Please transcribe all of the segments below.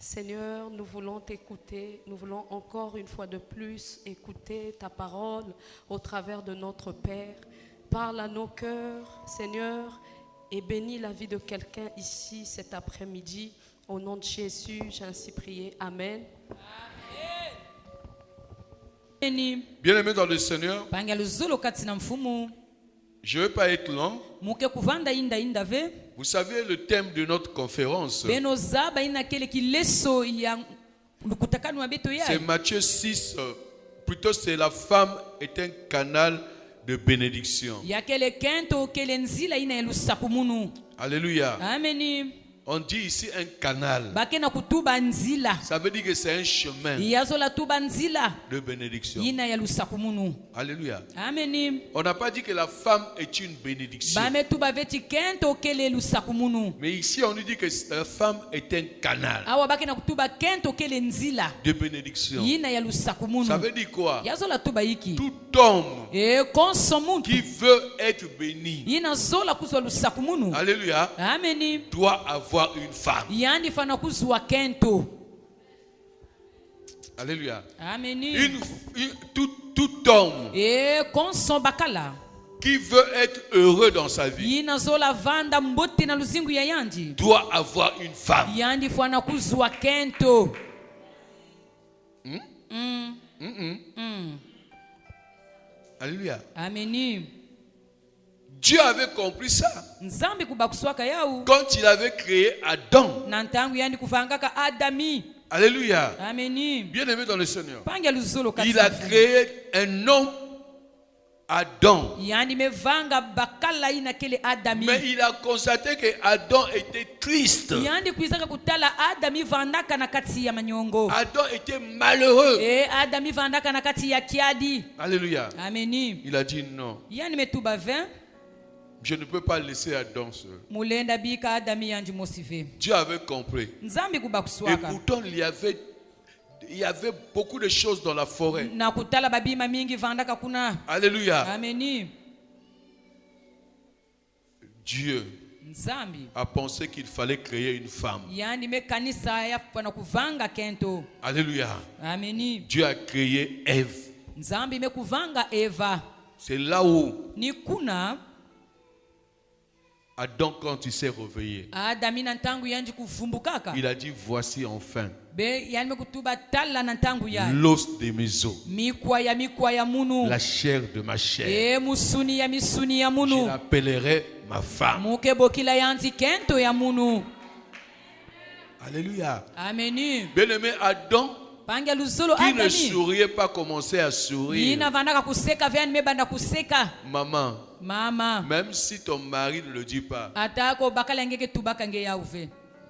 Seigneur, nous voulons t'écouter, nous voulons encore une fois de plus écouter ta parole au travers de notre Père. Parle à nos cœurs, Seigneur, et bénis la vie de quelqu'un ici cet après-midi. Au nom de Jésus, j'ai ainsi prié. Amen. Bien-aimés dans le Seigneur, je ne vais pas être long. Vous savez le thème de notre conférence. C'est Matthieu 6. Plutôt c'est la femme est un canal de bénédiction. Alléluia. Amen. On dit ici un canal. Ça veut dire que c'est un chemin de bénédiction. Alléluia. Amen. On n'a pas dit que la femme est une bénédiction. Mais ici on nous dit que la femme est un canal de bénédiction. Ça veut dire quoi? Tout homme qui veut être béni, alléluia, Amen. doit avoir une femme. Alléluia. Amen. Tout homme qui veut être heureux dans sa vie doit avoir une femme. Alléluia. Amen. Dieu avait compris ça quand il avait créé Adam. Alléluia. Amen. Bien-aimé dans le Seigneur, il a créé un homme, Adam. Mais il a constaté que Adam était triste. Adam était malheureux. Alléluia. Amen. Il a dit non. Je ne peux pas laisser Adam seul. Dieu avait compris. Et pourtant, il y avait beaucoup de choses dans la forêt. Alléluia. Amen. Dieu a pensé qu'il fallait créer une femme. Alléluia. Amen. Dieu a créé Ève. C'est là où Adam, quand il s'est réveillé, il a dit voici enfin l'os de mes os, la chair de ma chair. Je l'appellerai ma femme. Alléluia. Amen. Bien-aimé Adam, qui ne souriait pas, commençait à sourire. Maman, même si ton mari ne le dit pas,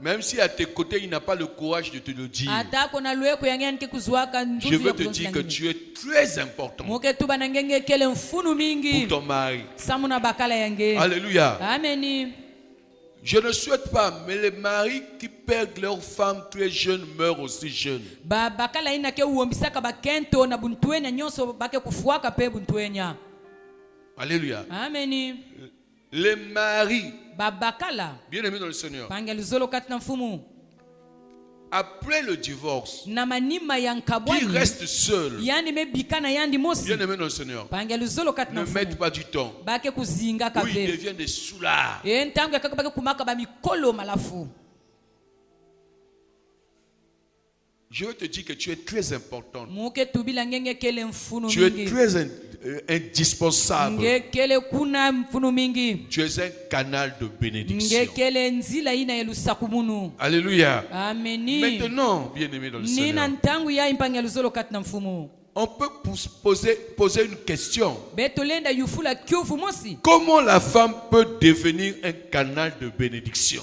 même si à tes côtés il n'a pas le courage de te le dire, je veux te dire que tu es très important pour ton mari. Alléluia. Amen. Je ne souhaite pas, mais les maris qui perdent leurs femmes très jeunes meurent aussi jeunes. Alléluia. Amen. Les maris, bien aimés dans le Seigneur, après le divorce, qui restent seuls, bien aimés dans le Seigneur, ne mettent pas du temps. Oui, ils deviennent des soulards. Je veux te dire que tu es très importante. Tu es très indispensable. Tu es un canal de bénédiction. Alléluia. Maintenant, bien-aimé dans le Seigneur, on peut poser une question. Comment la femme peut devenir un canal de bénédiction?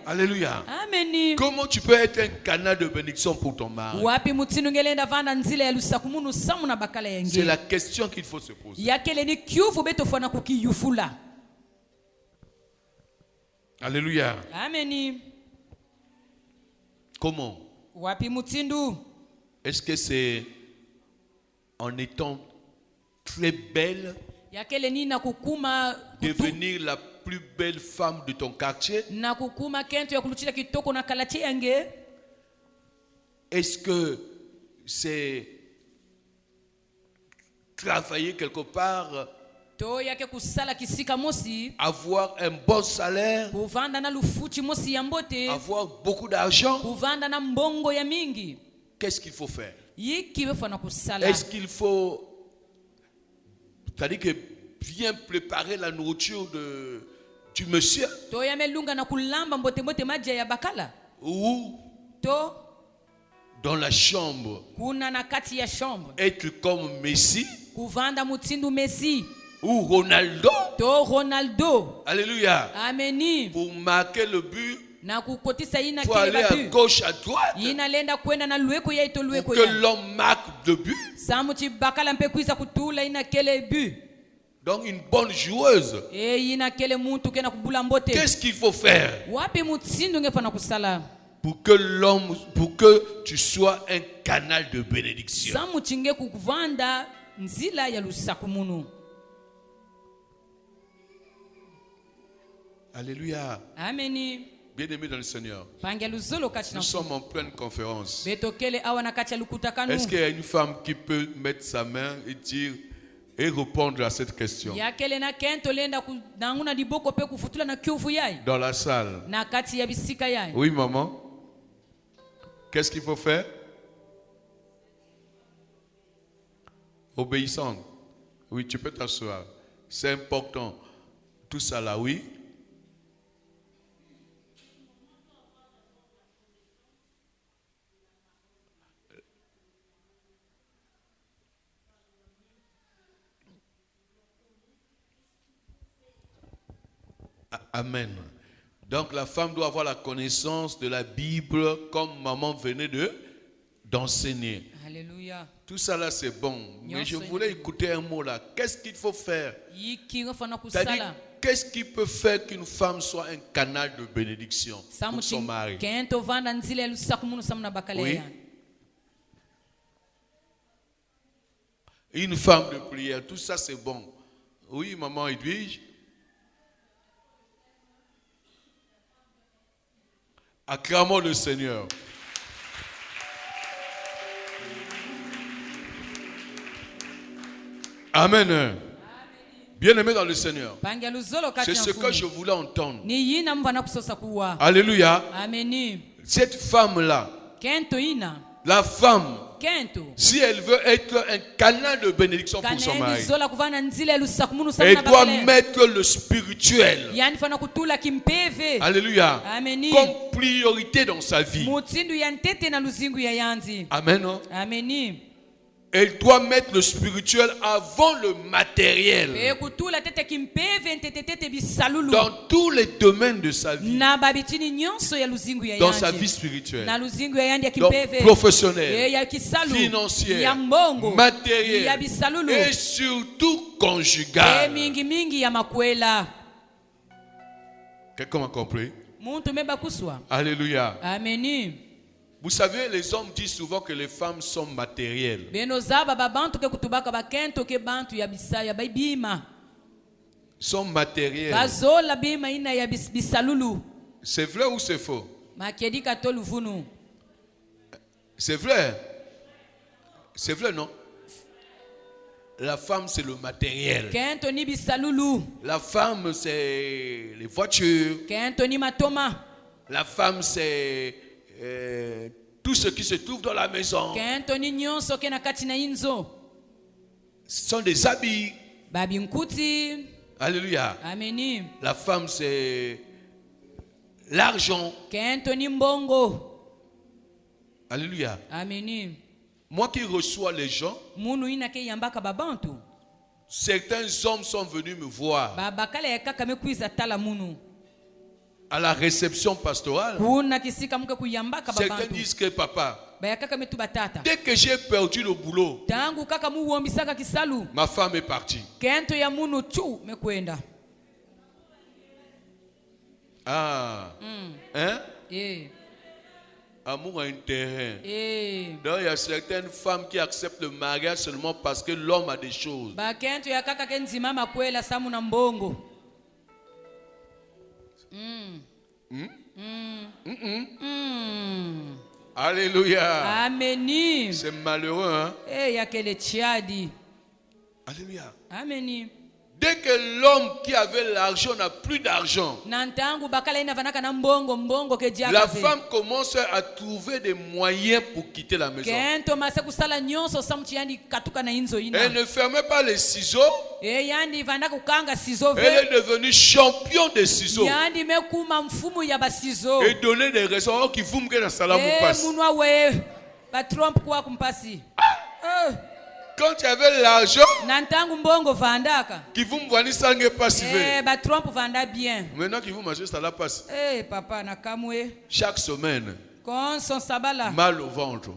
Alléluia. Amen. Comment tu peux être un canal de bénédiction pour ton mari? C'est la question qu'il faut se poser. Alléluia. Amen. Comment? Est-ce que c'est en étant très belle, devenir la plus belle femme de ton quartier? Est-ce que c'est travailler quelque part, avoir un bon salaire, avoir beaucoup d'argent? Qu'est-ce qu'il faut faire? Est-ce qu'il faut, c'est-à-dire que bien préparer la nourriture du monsieur? Ou dans la chambre, être comme Messi ou Ronaldo? Alléluia. Amen. Pour marquer le but, pour aller à gauche, à droite, pour que l'homme marque le but. Donc une bonne joueuse. Qu'est-ce qu'il faut faire pour que tu sois un canal de bénédiction? Alléluia. Amen. Bien-aimés dans le Seigneur, nous sommes en pleine conférence. Est-ce qu'il y a une femme qui peut mettre sa main et dire et répondre à cette question? Dans la salle. Oui, maman. Qu'est-ce qu'il faut faire? Obéissante. Oui, tu peux t'asseoir. C'est important. Tout ça là, oui. Amen. Donc la femme doit avoir la connaissance de la Bible comme maman venait d'enseigner. Alléluia. Tout ça là c'est bon. Mais je voulais écouter un mot là. Qu'est-ce qu'il faut faire? C'est-à-dire, qu'est-ce qui peut faire qu'une femme soit un canal de bénédiction pour son mari? Oui. Une femme de prière, tout ça c'est bon. Oui, maman Edwige. Acclamons le Seigneur. Amen. Bien-aimé dans le Seigneur, c'est ce que je voulais entendre. Alléluia. Cette femme-là, la femme, si elle veut être un canal de bénédiction pour son mari, elle doit mettre le spirituel, alléluia, comme priorité dans sa vie. Amen. Amen. Elle doit mettre le spirituel avant le matériel. Dans tous les domaines de sa vie. Dans sa vie spirituelle. Donc, professionnelle, financière, matérielle et surtout conjugale. Quelqu'un m'a compris? Alléluia. Amen. Vous savez, les hommes disent souvent que les femmes sont matérielles. Sont matérielles. C'est vrai ou c'est faux? C'est vrai. C'est vrai, non? La femme, c'est le matériel. La femme, c'est les voitures. La femme, c'est tout ce qui se trouve dans la maison. Ce sont des habits. Alléluia. Amen. La femme, c'est l'argent. Alléluia. Amen. Moi qui reçois les gens, certains hommes sont venus me voir à la réception pastorale. Certains disent que papa, dès que j'ai perdu le boulot, ma femme est partie. Ah. Hein? Amour a un terrain. Donc il y a certaines femmes qui acceptent le mariage seulement parce que l'homme a des choses. Alléluia. Amen. C'est malheureux, hein? Eh, ya kele Tchadi. Alléluia. Amen. Dès que l'homme qui avait l'argent n'a plus d'argent, la femme commence à trouver des moyens pour quitter la maison. Elle ne fermait pas les ciseaux. Elle est devenue champion des ciseaux. Et donnait des raisons qui vous me dans salam quand tu avais l'argent, qui vous me voyez ça n'est pas si vrai. Maintenant qui vous mangez ça la passe. Chaque semaine, mal au ventre.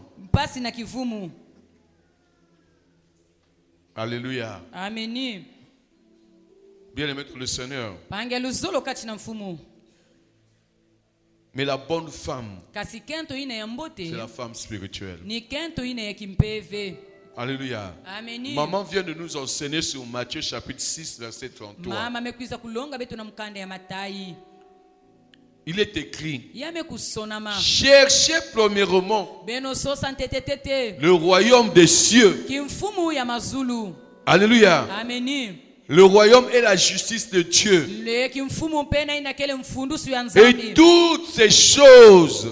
Alléluia. Amen. Bien aimé le Seigneur. Mais la bonne femme, c'est la femme spirituelle. Alléluia. Amen. Maman vient de nous enseigner sur Matthieu chapitre 6 verset 33. Il est écrit: cherchez premièrement le royaume des cieux. Alléluia. Amen. Le royaume est la justice de Dieu. Et toutes ces choses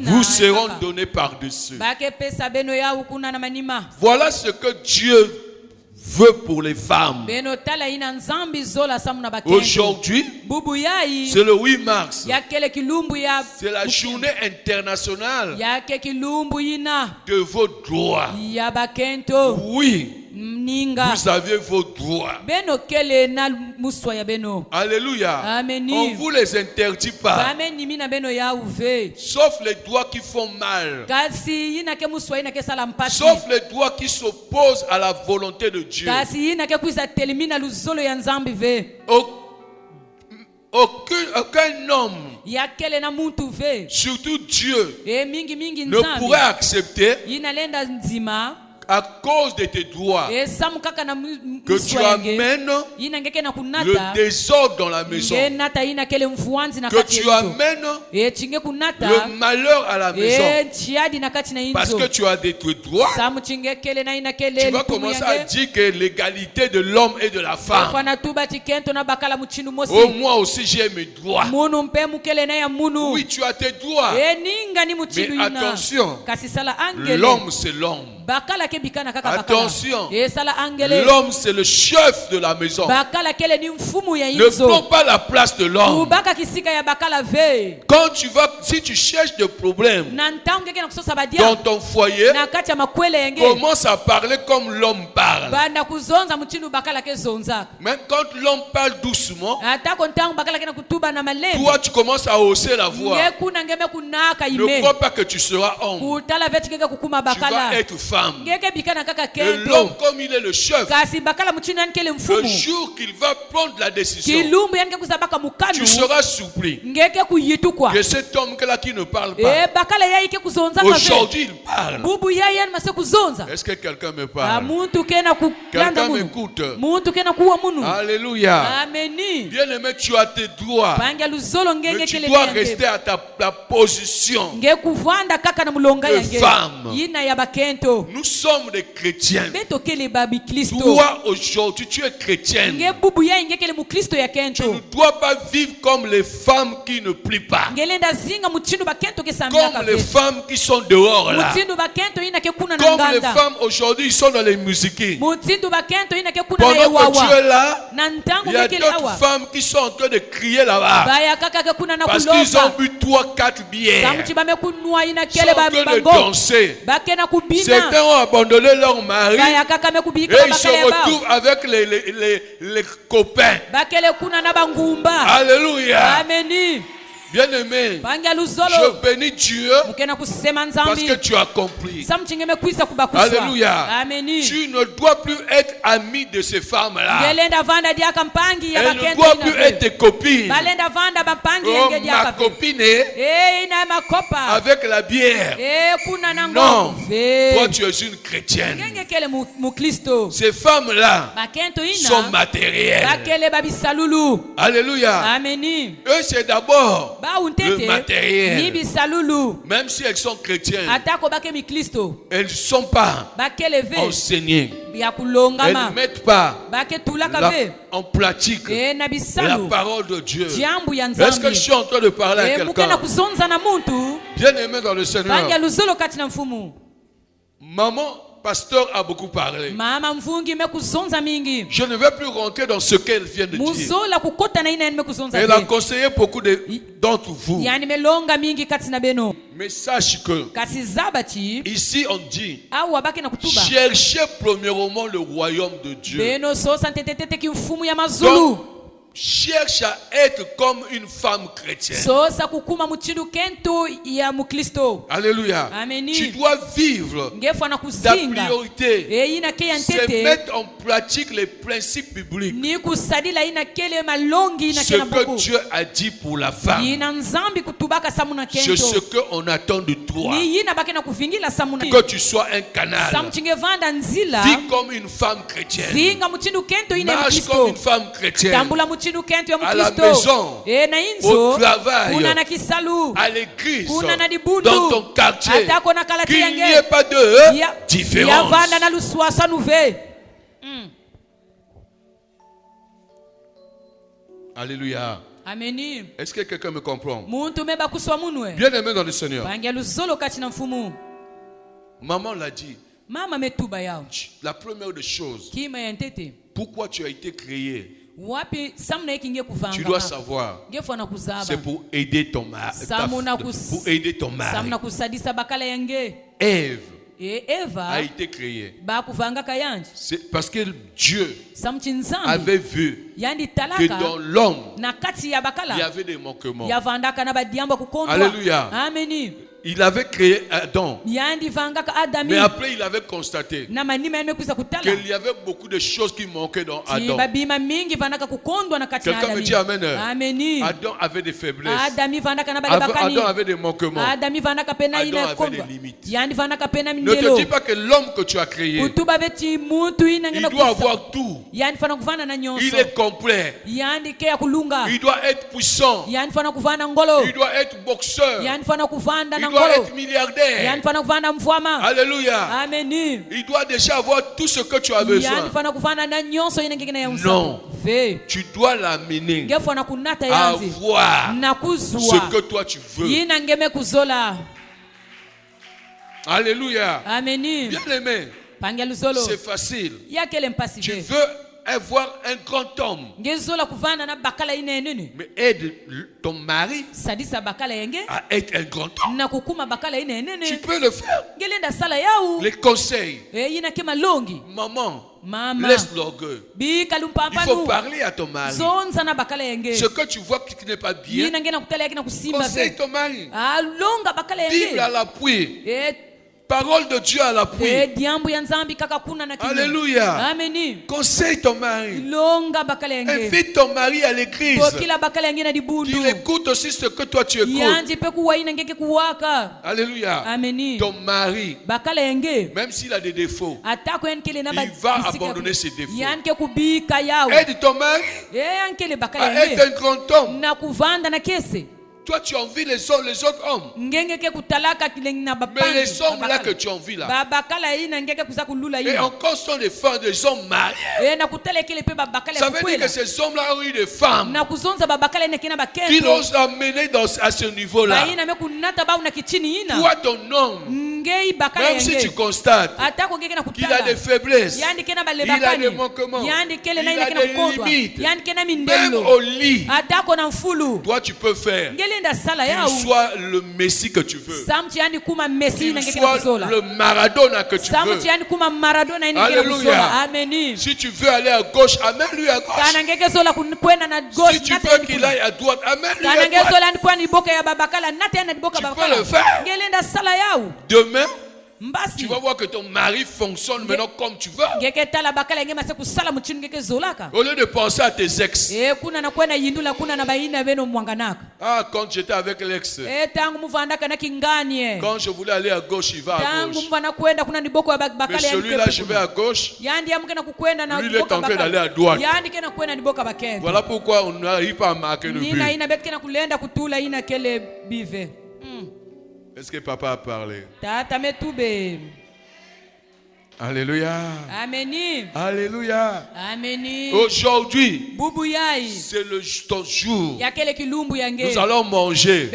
vous seront données par-dessus. Voilà ce que Dieu veut pour les femmes. Aujourd'hui, c'est le 8 mars. C'est la journée internationale de vos droits. Oui. Vous avez vos droits. Alléluia. Amen. On ne vous les interdit pas. Sauf les droits qui font mal. Sauf les droits qui s'opposent à la volonté de Dieu. Aucun homme, surtout Dieu, ne pourrait accepter à cause de tes droits que tu amènes le désordre dans la maison, que tu amènes le malheur à la maison, parce que tu as des droits. Tu vas commencer à dire que l'égalité de l'homme et de la femme. Oh, moi aussi j'ai mes droits. Oui, tu as tes droits, mais attention, l'homme c'est l'homme. Attention, l'homme c'est le chef de la maison. Ne prends pas la place de l'homme. Quand tu vas, si tu cherches des problèmes dans ton foyer, commence à parler comme l'homme parle. Même quand l'homme parle doucement, toi tu commences à hausser la voix. Ne crois pas que tu seras homme. Tu vas être femme. Et l'homme, comme il est le chef, le jour qu'il va prendre la décision, tu seras surpris que cet homme-là qui ne parle pas, aujourd'hui il parle. Est-ce que quelqu'un me parle? Quelqu'un m'écoute? Alléluia. Bien aimé, tu as tes droits, mais tu dois rester à ta position de femme. Nous sommes des chrétiens. Toi aujourd'hui tu es chrétienne. Tu ne dois pas vivre comme les femmes qui ne plient pas, comme les femmes qui sont dehors là, comme les femmes aujourd'hui sont dans les musiques. Pendant que tu es là, il y a d'autres femmes qui sont en train de crier là-bas parce qu'ils ont bu 3-4 bières. Ils sont en train de danser. Certains ont abandonné leur mari et ils se retrouvent avec les copains. Alléluia. Bien-aimé, je bénis Dieu parce que tu as compris. Alléluia. Tu ne dois plus être ami de ces femmes-là. Elles ne doivent plus être tes copines. Oh, ma copine avec la bière. Non, toi tu es une chrétienne. Ces femmes-là sont matérielles. Alléluia. Eux c'est d'abord le matériel. Même si elles sont chrétiennes, elles ne sont pas enseignées. Elles ne mettent pas en pratique la parole de Dieu. Est-ce que je suis en train de parler à quelqu'un? Bien aimé dans le Seigneur. Maman pasteur a beaucoup parlé. Je ne vais plus rentrer dans ce qu'elle vient de dire. Elle a conseillé beaucoup d'entre vous. Mais sache que ici on dit cherchez premièrement le royaume de Dieu. Donc, cherche à être comme une femme chrétienne. Alléluia. Tu dois vivre ta priorité. C'est mettre en pratique les principes bibliques. Ce que Dieu a dit pour la femme. C'est ce qu'on attend de toi. Que tu sois un canal. Vis comme une femme chrétienne. Marche comme une femme chrétienne. À la maison, au travail, à l'église, dans ton quartier, qu'il n'y ait pas de différence. Alléluia. Est-ce que quelqu'un me comprend? Bien aimé dans le Seigneur. Maman l'a dit. La première des choses, pourquoi tu as été créé? Tu dois savoir, c'est pour aider ton mari. Pour aider ton mari. Ève a été créée. C'est parce que Dieu avait vu que dans l'homme, il y avait des manquements. Alléluia. Il avait créé Adam. Mais après, il avait constaté qu'il y avait beaucoup de choses qui manquaient dans Adam. Quelqu'un me dit Amen. Adam avait des faiblesses. Adam avait des manquements. Adam avait des limites. Ne te dis pas que l'homme que tu as créé, il doit avoir tout. Il est complet. Il doit être puissant. Il doit être boxeur. Il doit être milliardaire. Alléluia. Il doit déjà avoir tout ce que tu as besoin. Non. Tu dois l'amener à avoir ce que toi tu veux. Alléluia. Bien aimé. C'est facile. Tu veux avoir un grand homme, mais aide ton mari à être un grand homme. Tu peux le faire. Les conseils. Maman, laisse l'orgueil. Il faut parler à ton mari. Ce que tu vois qui n'est pas bien, conseille ton mari. Bible à l'appui. Parole de Dieu à l'appui. Alléluia. Conseille ton mari. Invite ton mari à l'église. Qu'il écoute aussi ce que toi tu écoutes. Alléluia. Ton mari, même s'il a des défauts, il va abandonner ses défauts. Aide ton mari à être un grand homme. Toi, tu envies les autres hommes. Mais les hommes là que tu envies là, et encore sont des femmes, des hommes mariés. Ça veut dire que ces hommes-là ont eu des femmes qui l'ont amené à ce niveau-là. Toi, ton homme, Même si tu constates qu'il a des faiblesses, il a des manquements, il a des limites, même au lit, toi tu peux faire qu'il soit le Messie que tu veux, qu'il soit le Maradona que tu veux. Alléluia. Si tu veux aller à gauche, amène-lui à gauche. Si tu veux qu'il aille à droite, amène-lui à droite. Tu peux le faire. Demain, tu vas voir que ton mari fonctionne maintenant comme tu veux. Au lieu de penser à tes ex. Ah, quand j'étais avec l'ex, quand je voulais aller à gauche, il va à gauche. Mais celui-là, je vais à gauche. Lui, il est en train d'aller à droite. Voilà pourquoi on n'arrive pas à marquer le but. Est-ce que papa a parlé? Alléluia. Amen. Alléluia. Amen. Aujourd'hui, c'est ton jour. Nous allons manger.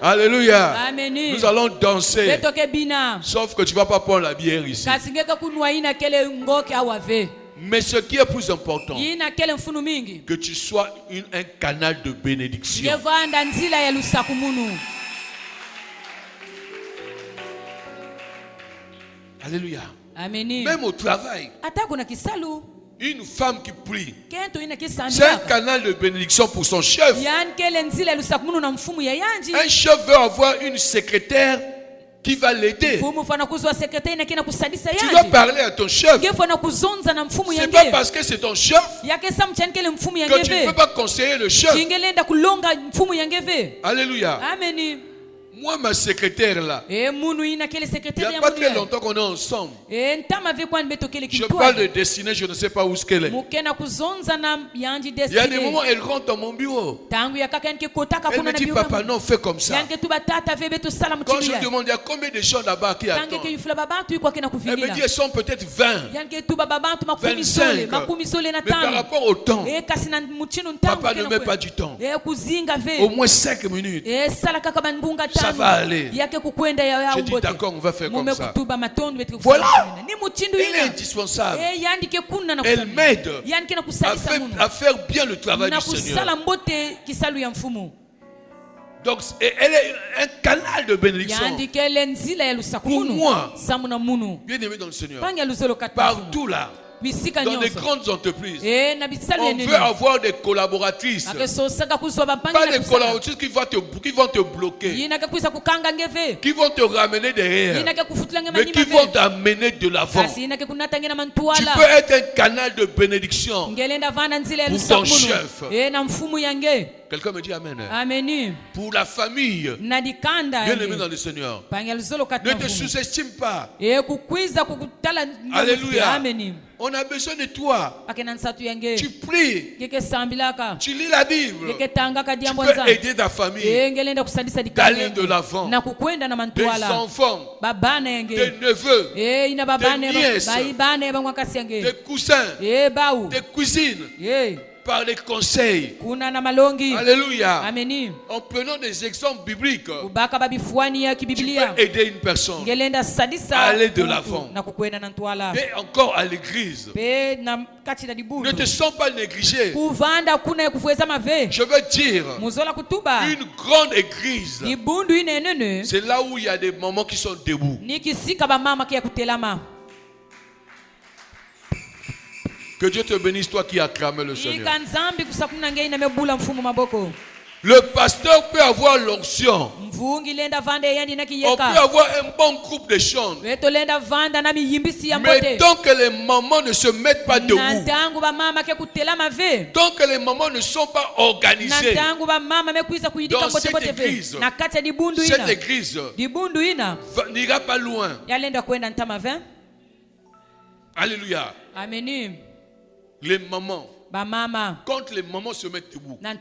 Alléluia. Amen. Nous allons danser. Sauf que tu ne vas pas prendre la bière ici. Mais ce qui est plus important, que tu sois un canal de bénédiction. Alléluia. Amen. Même au travail, une femme qui prie, c'est un canal de bénédiction pour son chef. Un chef veut avoir une secrétaire qui va l'aider. Tu dois parler à ton chef. C'est pas parce que c'est ton chef que tu ne peux pas conseiller le chef. Alléluia. Amen. Moi, ma secrétaire là, il n'y a pas très longtemps qu'on est ensemble. Je parle de destinée, je ne sais pas où est-ce qu'elle est. Il y a des moments où elle rentre dans mon bureau. Elle me dit, papa, non, fais comme ça. Quand je lui demande, il y a combien de gens là-bas qui attendent? Elle me dit, elles sont peut-être 20, 25. Mais par rapport au temps, papa ne met pas du temps. Au moins 5 minutes. Ça va aller. Je dis d'accord, on va faire comme ça. Voilà. Elle est indispensable. Elle m'aide à faire bien le travail du Seigneur. Donc elle est un canal de bénédiction pour moi. Bien aimé dans le Seigneur. Partout là, dans les grandes entreprises, on veut avoir des collaboratrices. Pas des collaboratrices qui vont te bloquer, qui vont te ramener derrière, mais qui vont t'amener de l'avant. Tu peux être un canal de bénédiction pour ton chef. Quelqu'un me dit Amen. Amen. Pour la famille, bien aimé dans le Seigneur, ne te sous-estime pas. Alléluia. On a besoin de toi. Tu pries. Tu lis la Bible. Tu peux aider ta famille d'aller de l'avant. Des enfants, des neveux, des nièces, des cousins, des cousines. Par les conseils. Alléluia. En prenant des exemples bibliques, tu peux aider une personne à aller de l'avant. Et encore à l'église, ne te sens pas négligé. Je veux dire, une grande église, c'est là où il y a des mamans qui sont debout. Que Dieu te bénisse, toi qui acclames le Seigneur. Le pasteur peut avoir l'onction. On peut avoir un bon groupe de chants. Mais tant que les mamans ne se mettent pas debout, tant que les mamans ne sont pas organisées dans cette église n'ira pas loin. Alléluia. Amen. Les mamans, quand les mamans se mettent debout, non,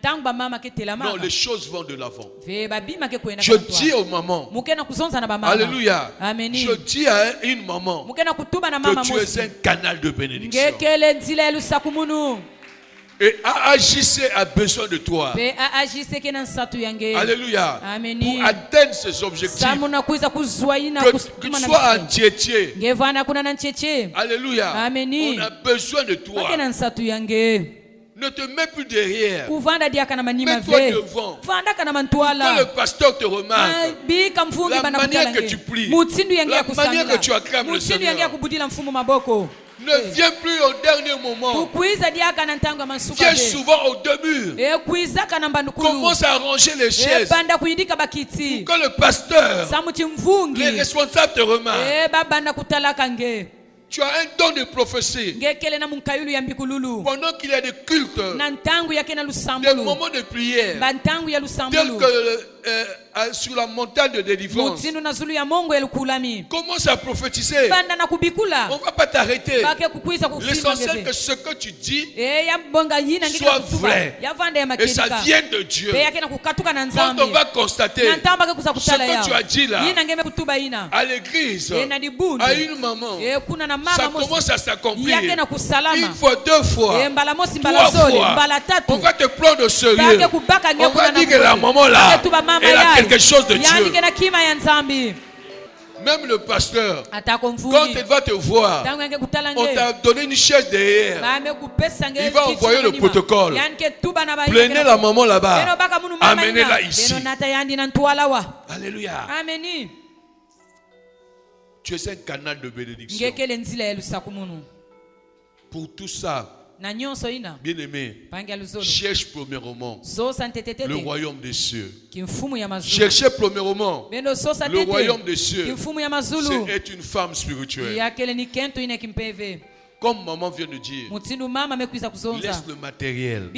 les choses vont de l'avant. Je dis aux mamans, alléluia, je dis à une maman que tu es un canal de bénédiction. Et AJC a besoin de toi. Alléluia. Pour atteindre ses objectifs. Que tu sois un Tchétché. Alléluia. On a besoin de toi. Ne te mets plus derrière. Mets-toi devant. Que le pasteur te remarque. La manière que tu pries. La manière que tu acclames le Seigneur. Ne viens plus au dernier moment. Viens souvent au début. Commence à arranger les chaises. Que le pasteur, les responsables te remarquent. Tu as un don de prophétie. Pendant qu'il y a des cultes, des moments de prière, tels que sur la montagne de délivrance, commence à prophétiser. On ne va pas t'arrêter. L'essentiel que ce que tu dis soit vrai et ça vienne de Dieu. Quand on va constater ce que tu as dit là à l'église, à une maman, ça commence à s'accomplir. Une fois, deux fois, trois fois, on va te prendre au sérieux. On va dire que la maman là, elle a quelque chose de Dieu. Même le pasteur, quand il va te voir, on t'a donné une chaise derrière. Il va envoyer le protocole. Prenez la maman là-bas. Amenez-la ici. Alléluia. Tu es un canal de bénédiction. Pour tout ça, bien-aimé, cherche premièrement le royaume des cieux. Cherchez premièrement le royaume des cieux. C'est être une femme spirituelle. Comme maman vient de dire, laisse le matériel.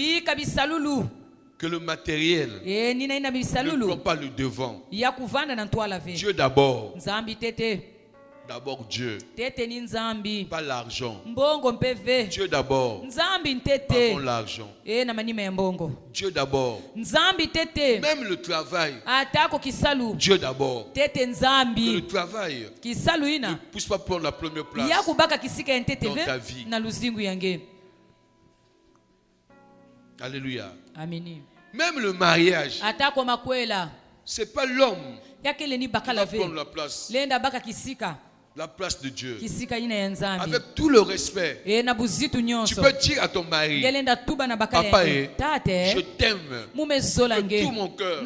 Que le matériel ne prend pas le devant. Dieu d'abord. D'abord Dieu, pas l'argent. Dieu d'abord, pas l'argent. Dieu d'abord, même le travail. Dieu d'abord. Que le travail ne puisse pas prendre la première place dans ta vie. Alléluia. Même le mariage, c'est pas l'homme qui va prendre la place. La place de Dieu. Avec tout le respect, tu peux dire à ton mari, papa, je t'aime de tout mon cœur.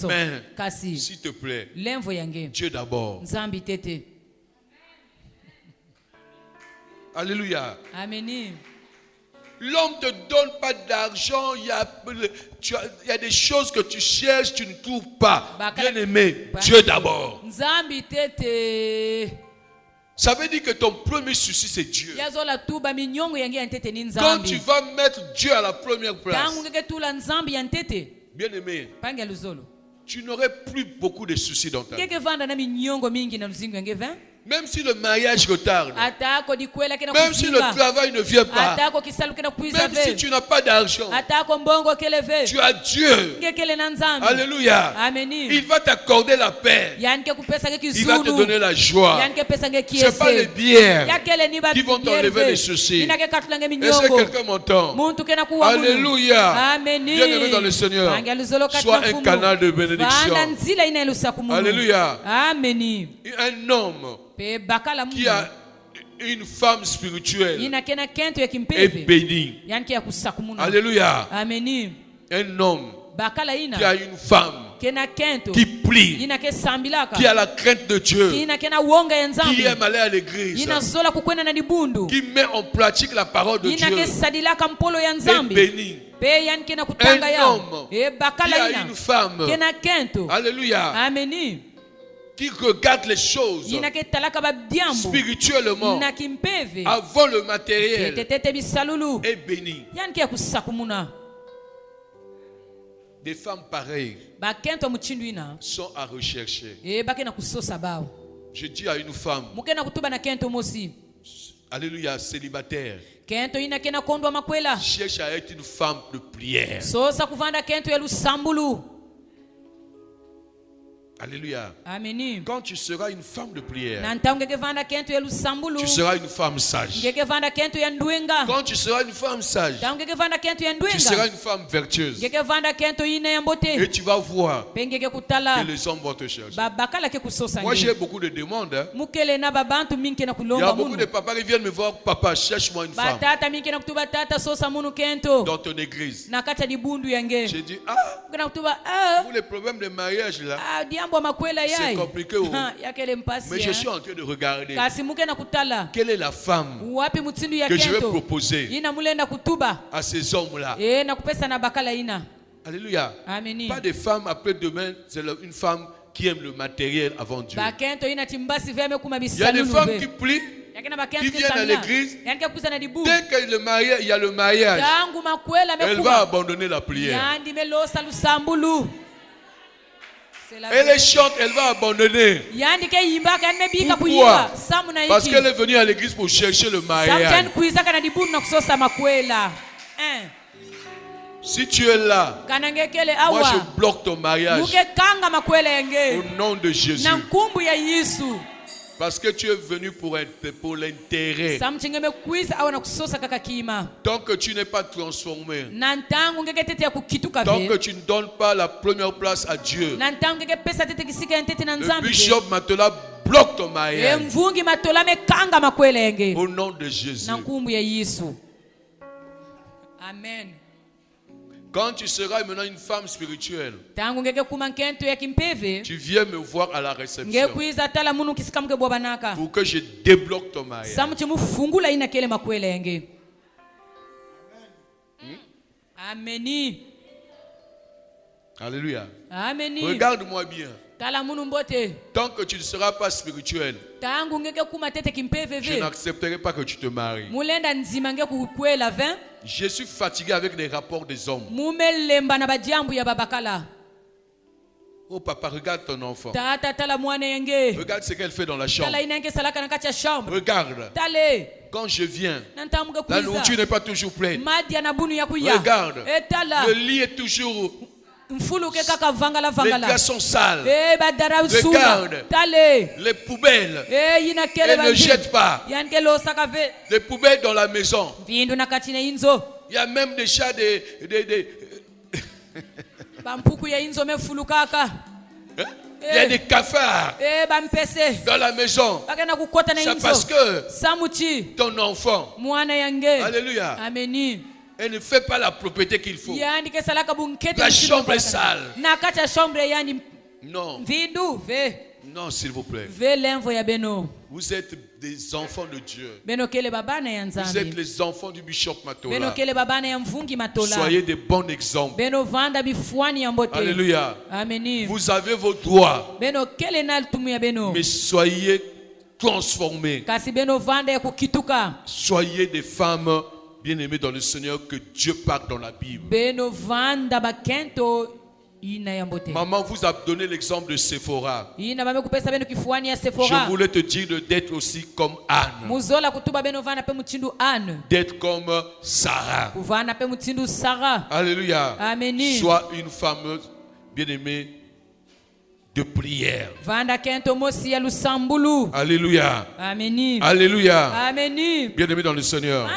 Mais s'il te plaît, Dieu d'abord. Alléluia. Amen. L'homme ne te donne pas d'argent. Il y a des choses que tu cherches, tu ne trouves pas. Bien-aimé, Dieu d'abord. Ça veut dire que ton premier souci, c'est Dieu. Quand tu vas mettre Dieu à la première place, bien-aimé, tu n'aurais plus beaucoup de soucis dans ta vie. Même si le mariage retarde, même si le travail ne vient pas, même si tu n'as pas d'argent, tu as Dieu. Alléluia. Il va t'accorder la paix. Il va te donner la joie. Ce n'est pas les bières qui vont t'enlever les soucis. Est-ce que quelqu'un m'entend? Alléluia. Bienvenue dans le Seigneur. Sois un canal de bénédiction. Alléluia. Un homme qui a une femme spirituelle est béni. Alléluia. Un homme qui a une femme qui prie, qui a la crainte de Dieu, qui aime aller à l'église, qui met en pratique la parole de Dieu, est béni. Un homme qui a une femme, alléluia, qui regarde les choses spirituellement avant le matériel est béni. Des femmes pareilles sont à rechercher. Je dis à une femme, alléluia, célibataire, cherche à être une femme de prière. Alléluia. Ameni. Quand tu seras une femme de prière, Tu seras une femme sage. Quand tu seras une femme sage, tu seras une femme vertueuse. Et tu vas voir que les hommes vont te chercher. Moi, j'ai beaucoup de demandes. Hein. Il y a beaucoup de papas qui viennent me voir. Papa, cherche-moi une femme dans ton église. J'ai dit, pour les problèmes de mariage là, c'est compliqué. Mais je suis en train de regarder quelle est la femme que je vais proposer à ces hommes-là. Alléluia. Pas de femme après demain, c'est une femme qui aime le matériel avant Dieu. Il y a des femmes qui plient, qui viennent à l'église. Dès qu'il y a le mariage, elle va abandonner la prière. Elle chante, elle va abandonner. Pourquoi? Parce qu'elle est venue à l'église pour chercher le mariage. Si tu es là, moi je bloque ton mariage au nom de Jésus. Parce que tu es venu pour l'intérêt. Tant que tu n'es pas transformé, tant que tu ne donnes pas la première place à Dieu, le bishop Matola bloque ton mariage. Au nom de Jésus. Amen. Quand tu seras maintenant une femme spirituelle, tu viens me voir à la réception pour que je débloque ton mariage. Amen. Alléluia. Amen. Regarde-moi bien. Tant que tu ne seras pas spirituel, je n'accepterai pas que tu te maries. Je suis fatigué avec les rapports des hommes. Oh papa, regarde ton enfant. Regarde ce qu'elle fait dans la chambre. Regarde. Quand je viens, la nourriture n'est pas toujours pleine. Regarde. Le lit est toujours... Les gars sont sales. Regarde. Les poubelles. Elle ne jette pas. Les poubelles dans la maison. Il y a même des chats il y a des cafards dans la maison. C'est parce que ton enfant, alléluia, elle ne fait pas la propreté qu'il faut. La chambre est sale. Non. Non, s'il vous plaît. Vous êtes des enfants de Dieu. Vous êtes les enfants du bishop Matola. Soyez des bons exemples. Alléluia. Vous avez vos droits. Mais soyez transformés. Soyez des femmes bien-aimées dans le Seigneur que Dieu parle dans la Bible. Maman vous a donné l'exemple de Séphora. Je voulais te dire d'être aussi comme Anne. D'être comme Sarah. Alléluia. Sois une femme bien-aimée de prière. Alléluia. Alléluia. Bien-aimé dans le Seigneur.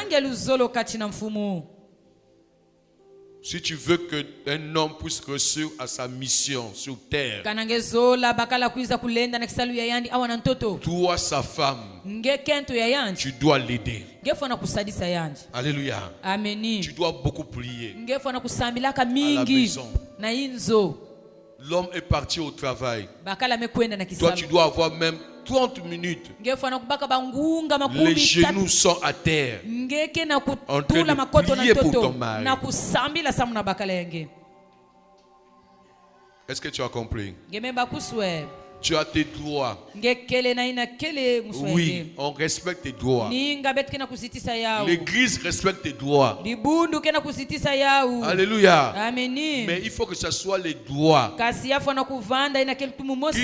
Si tu veux qu'un homme puisse réussir à sa mission sur terre, toi, sa femme, tu dois l'aider. Alléluia. Tu dois beaucoup prier à la maison. L'homme est parti au travail. Toi, tu dois avoir même 30 minutes. Les genoux sont à terre en train de prier pour ton mari. Est-ce que tu as compris? Tu as tes droits. Oui, on respecte tes droits. L'église respecte tes droits. Alléluia. Mais il faut que ce soit les droits qui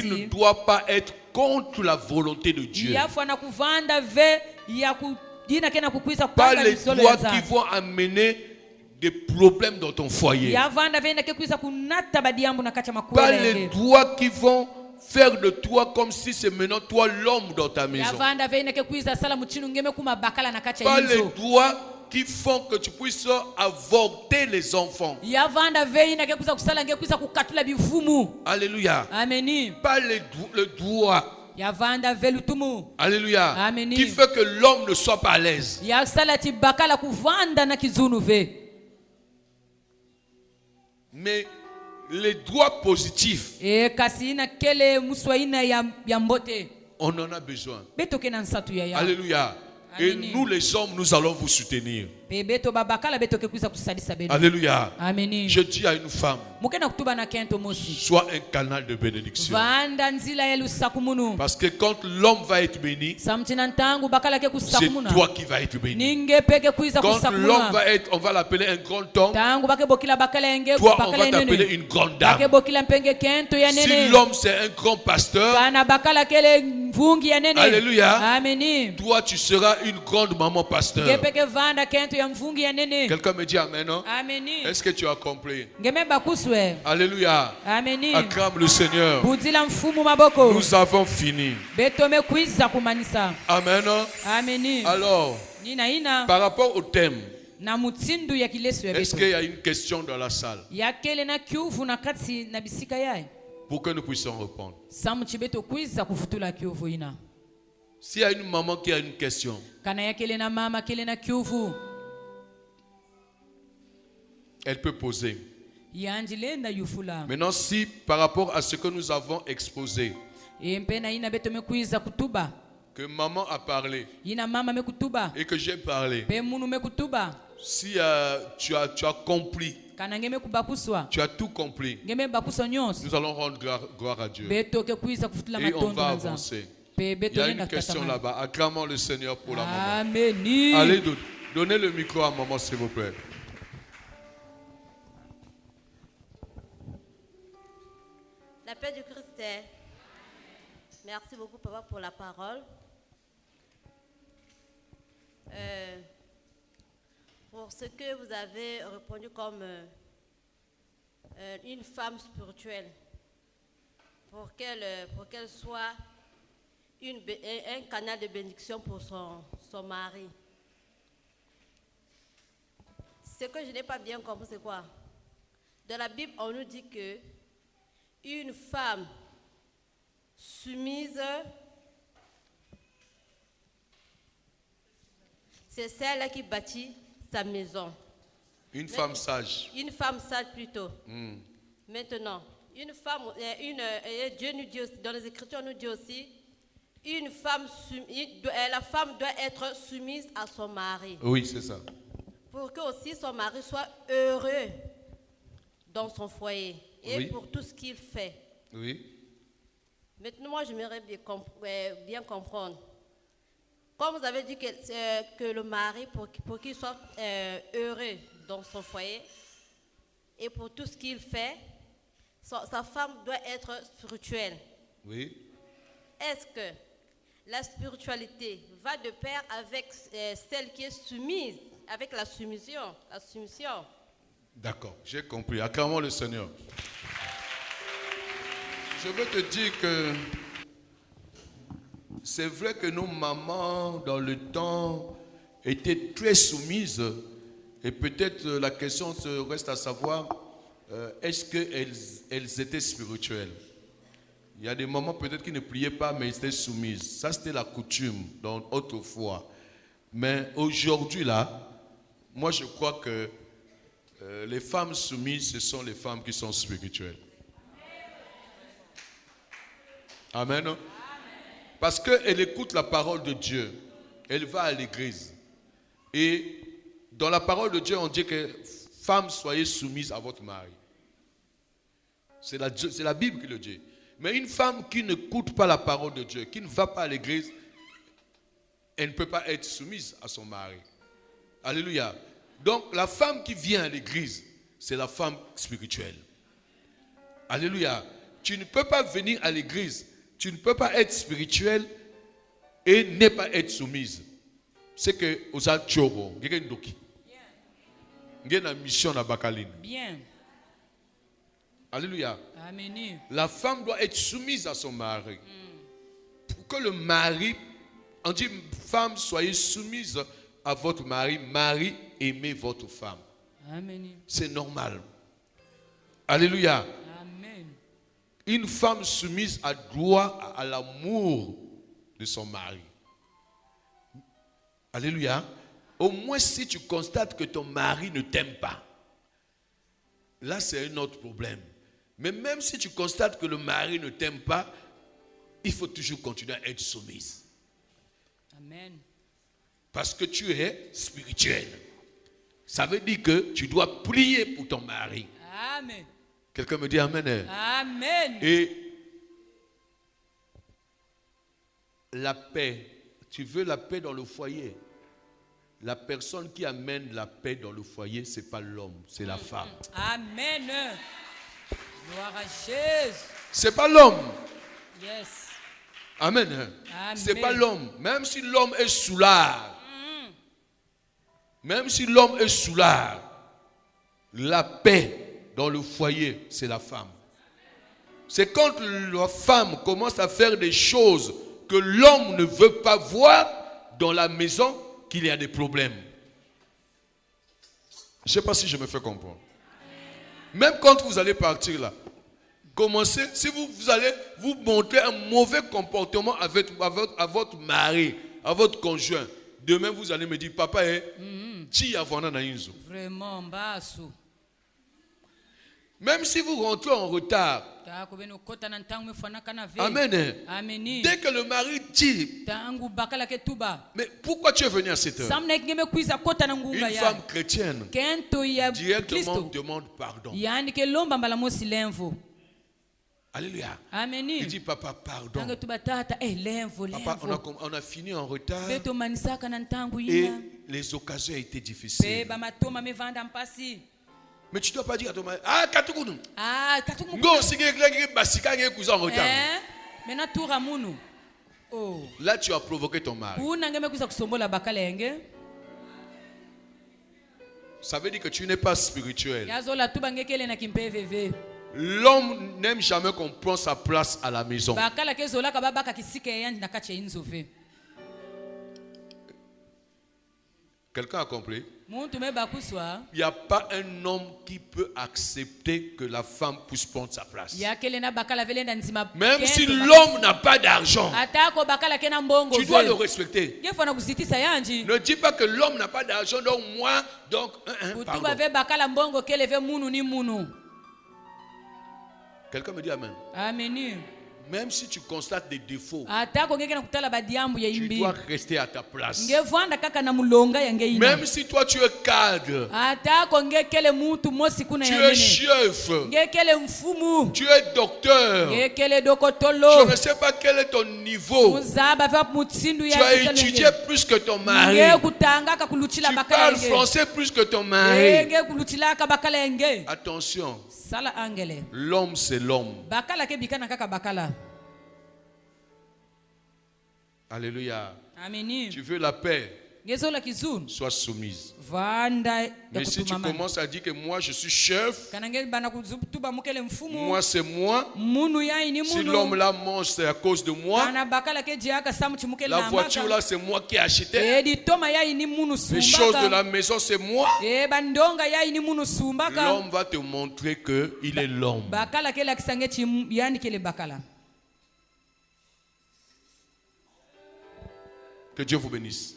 ne doivent pas être contre la volonté de Dieu. Pas les droits qui vont amener des problèmes dans ton foyer. Pas les droits qui vont faire de toi comme si c'est maintenant toi l'homme dans ta maison. Pas les doigts qui font que tu puisses avorter les enfants. Alléluia. Pas le doigt. Alléluia. Qui fait que l'homme ne soit pas à l'aise. Mais les doigts positifs, on en a besoin. Alléluia. Et nous les hommes, nous allons vous soutenir. Alléluia. Je dis à une femme, sois un canal de bénédiction. Parce que quand l'homme va être béni, c'est toi qui vas être béni. Quand l'homme va être, on va l'appeler un grand homme, toi on va t'appeler une grande dame. Si l'homme c'est un grand pasteur, alléluia, toi tu seras une grande maman pasteur. Quelqu'un me dit amen, non? Est-ce que tu as compris? Alléluia. Acclame le Seigneur. Nous avons fini. Amen. Alors, par rapport au thème, est-ce qu'il y a une question dans la salle pour que nous puissions répondre? S'il y a une maman qui a une question, elle peut poser. Maintenant, si par rapport à ce que nous avons exposé, que maman a parlé et que j'ai parlé, si tu as compris, tu as tout compris, nous allons rendre gloire à Dieu et on va avancer. Il y a une question là-bas. Acclamons le Seigneur pour la maman. Allez, donnez le micro à maman, s'il vous plaît. La paix du Christ est. Merci beaucoup, papa, pour la parole. Pour ce que vous avez répondu comme une femme spirituelle, pour qu'elle soit un canal de bénédiction pour son mari. Ce que je n'ai pas bien compris, c'est quoi? Dans la Bible, on nous dit que une femme soumise, c'est celle qui bâtit sa maison. Une femme sage. Une femme sage plutôt. Maintenant, une femme, Dieu nous dit aussi, dans les Écritures, nous dit aussi, la femme doit être soumise à son mari. Oui, c'est ça. Pour que aussi son mari soit heureux dans son foyer et pour tout ce qu'il fait. Oui. Maintenant, moi, j'aimerais bien comprendre. Comme vous avez dit que le mari, pour qu'il soit heureux dans son foyer et pour tout ce qu'il fait, sa femme doit être spirituelle. Oui. Est-ce que la spiritualité va de pair avec celle qui est soumise, avec la soumission? D'accord, j'ai compris. Acclamons le Seigneur. Je veux te dire que c'est vrai que nos mamans, dans le temps, étaient très soumises. Et peut-être la question reste à savoir, est-ce qu'elles étaient spirituelles? Il y a des mamans peut-être qui ne priaient pas, mais étaient soumises. Ça, c'était la coutume, donc autrefois. Mais aujourd'hui, là, moi, je crois que les femmes soumises, ce sont les femmes qui sont spirituelles. Amen. Amen. Parce qu'elle écoute la parole de Dieu. Elle va à l'église. Et dans la parole de Dieu, on dit que femmes, soyez soumises à votre mari. C'est la Bible qui le dit. Mais une femme qui n'écoute pas la parole de Dieu, qui ne va pas à l'église, elle ne peut pas être soumise à son mari. Alléluia. Donc la femme qui vient à l'église, c'est la femme spirituelle. Alléluia. Tu ne peux pas venir à l'église, tu ne peux pas être spirituelle et ne pas être soumise. C'est que vous avez tchoro, vous avez une mission à Bakaline. Bien. Alléluia. Amen. La femme doit être soumise à son mari. Pour que le mari, on dit femme, soyez soumise à votre mari. Mari, aimez votre femme. Amen. C'est normal. Alléluia. Amen. Une femme soumise a droit à l'amour de son mari. Alléluia. Au moins si tu constates que ton mari ne t'aime pas, là c'est un autre problème. Mais même si tu constates que le mari ne t'aime pas, il faut toujours continuer à être soumise. Amen. Parce que tu es spirituel. Ça veut dire que tu dois prier pour ton mari. Amen. Quelqu'un me dit amen. Amen. Et la paix. Tu veux la paix dans le foyer. La personne qui amène la paix dans le foyer, ce n'est pas l'homme, c'est la femme. Amen. Gloire à Jésus. Ce n'est pas l'homme. Yes. Amen. Ce n'est pas l'homme. Même si l'homme est soulard. Même si l'homme est soulard. La paix dans le foyer, c'est la femme. C'est quand la femme commence à faire des choses que l'homme ne veut pas voir dans la maison qu'il y a des problèmes. Je ne sais pas si je me fais comprendre. Même quand vous allez partir là, commencez, si vous allez vous montrer un mauvais comportement à votre mari, à votre conjoint, demain vous allez me dire, papa, Vraiment, basso. même si vous rentrez en retard, amen. Amen. Dès que le mari dit, mais pourquoi tu es venu à cette heure? Une femme chrétienne directement demande pardon. Alléluia. Amen. Il dit, papa, pardon. Papa, on a fini en retard et les occasions étaient difficiles. Mais tu ne dois pas dire à ton mari, ah, Katukunou. Ah, là, tu as provoqué ton mari. Ça veut dire que tu n'es pas spirituel. L'homme n'aime jamais qu'on prenne sa place à la maison. Quelqu'un a compris? Il n'y a pas un homme qui peut accepter que la femme puisse prendre sa place. Même si l'homme n'a pas d'argent, tu dois le respecter. Ne dis pas que l'homme n'a pas d'argent, donc moi, donc... pardon. Quelqu'un me dit amen. Amen. Même si tu constates des défauts, tu dois rester à ta place. Même si toi tu es cadre, tu es chef, tu es docteur, je ne sais pas quel est ton niveau, tu as étudié plus que ton mari, tu parles français plus que ton mari. Attention, l'homme c'est l'homme. Alléluia. Amen. Tu veux la paix, sois soumise. Mais si tu commences à dire que moi je suis chef, moi c'est moi, si l'homme là mange c'est à cause de moi, la voiture là c'est moi qui ai acheté, les choses de la maison c'est moi, l'homme va te montrer qu'il est l'homme. Que Dieu vous bénisse.